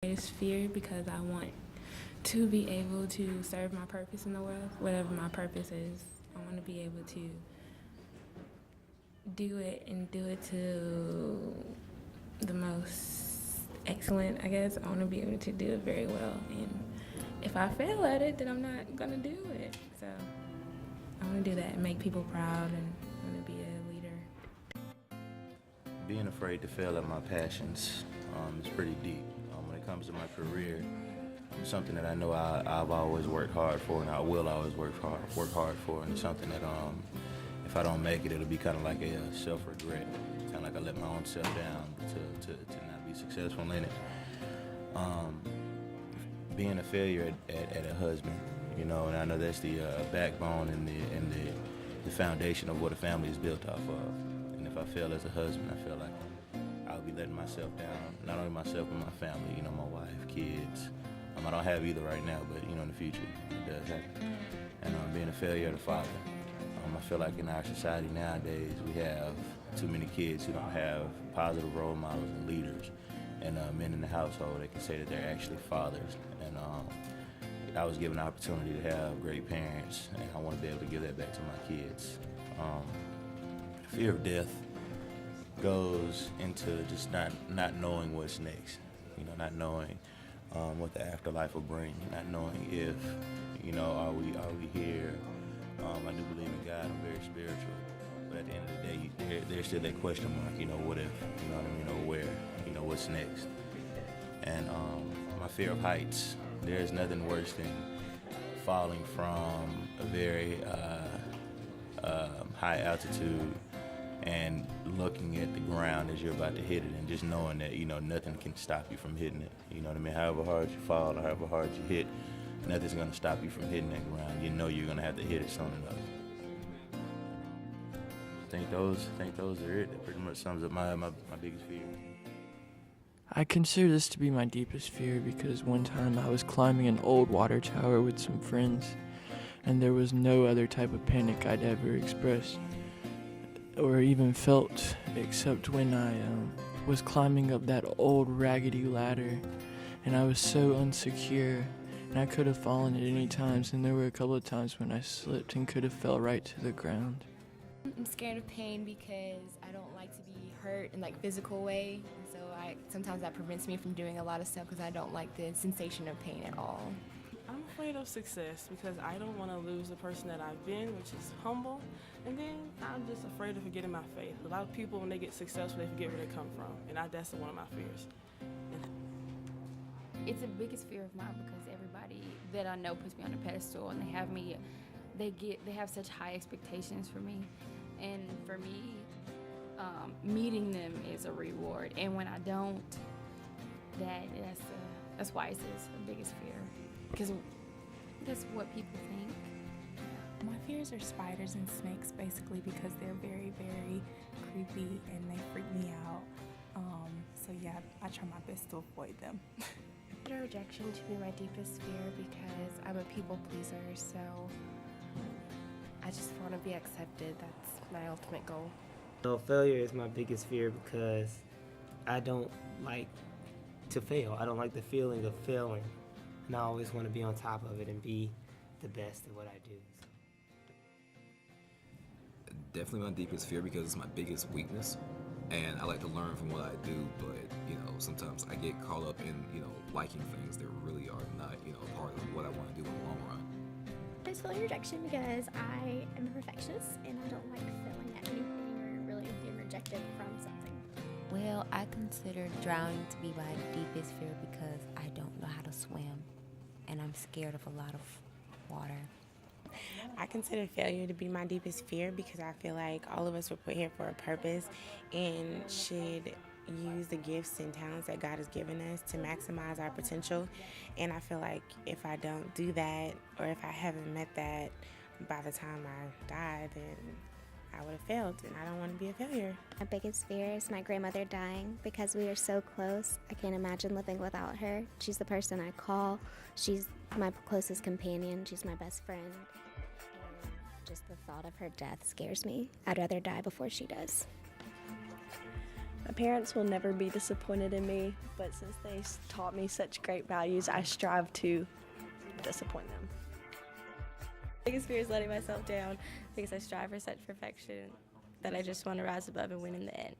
Greatest fear because I want to be able to serve my purpose in the world, whatever my purpose is. I want to be able to do it and do it to the most excellent, I guess. I want to be able to do it very well. And if I fail at it, then I'm not going to do it. So I want to do that and make people proud and want to be a leader. Being afraid to fail at my passions is pretty deep. When it comes to my career, something that I know I've always worked hard for, and I will always work hard for, and it's something that if I don't make it, it'll be kind of like a self-regret, kind of like I let my own self down to not be successful in it. Being a failure at a husband, and I know that's the backbone and the foundation of what a family is built off of. And if I fail as a husband, I feel like I'll be letting myself down, not only myself but my family, my wife, kids. I don't have either right now, but in the future it does happen. And being a failure as a father, I feel like in our society nowadays we have too many kids who don't have positive role models and leaders, and men in the household that can say that they're actually fathers. And I was given the opportunity to have great parents, and I want to be able to give that back to my kids. Fear of death goes into just not knowing what's next, not knowing what the afterlife will bring, not knowing if, are we here? I do believe in God. I'm very spiritual, but at the end of the day, there's still that question mark. What if? You know what I mean? Or where? What's next? And my fear of heights. There's nothing worse than falling from a very high altitude and looking at the ground as you're about to hit it, and just knowing that nothing can stop you from hitting it. You know what I mean? However hard you fall, or however hard you hit, nothing's gonna stop you from hitting that ground. You're gonna have to hit it soon enough. I think those are it. That pretty much sums up my biggest fear. I consider this to be my deepest fear because one time I was climbing an old water tower with some friends, and there was no other type of panic I'd ever expressed or even felt except when I was climbing up that old raggedy ladder, and I was so insecure, and I could have fallen at any times, and there were a couple of times when I slipped and could have fell right to the ground. I'm scared of pain because I don't like to be hurt in physical way, and so sometimes that prevents me from doing a lot of stuff because I don't like the sensation of pain at all. I'm afraid of success because I don't want to lose the person that I've been, which is humble, and then I'm just afraid of forgetting my faith. A lot of people, when they get successful, they forget where they come from, and that's one of my fears. It's the biggest fear of mine because everybody that I know puts me on a pedestal, and they have such high expectations for me, and for me, meeting them is a reward, and when I don't, that's why it's the biggest fear, because that's what people think. My fears are spiders and snakes, basically because they're very, very creepy and they freak me out. So yeah, I try my best to avoid them. Rejection to be my deepest fear because I'm a people pleaser, so I just want to be accepted. That's my ultimate goal. Failure is my biggest fear because I don't like to fail. I don't like the feeling of failing, and I always want to be on top of it and be the best at what I do. Definitely my deepest fear because it's my biggest weakness, and I like to learn from what I do, but sometimes I get caught up in liking things that really are not part of what I want to do in the long run. It's failure rejection because I am a perfectionist and I don't like failing at anything or really being rejected from something. Well, I consider drowning to be my deepest fear because I don't know how to swim, and I'm scared of a lot of water. I consider failure to be my deepest fear because I feel like all of us were put here for a purpose and should use the gifts and talents that God has given us to maximize our potential. And I feel like if I don't do that, or if I haven't met that by the time I die, then I would have failed, and I don't want to be a failure. My biggest fear is my grandmother dying because we are so close. I can't imagine living without her. She's the person I call. She's my closest companion. She's my best friend. And just the thought of her death scares me. I'd rather die before she does. My parents will never be disappointed in me, but since they taught me such great values, I strive to disappoint them. Biggest fear is letting myself down because I strive for such perfection that I just want to rise above and win in the end.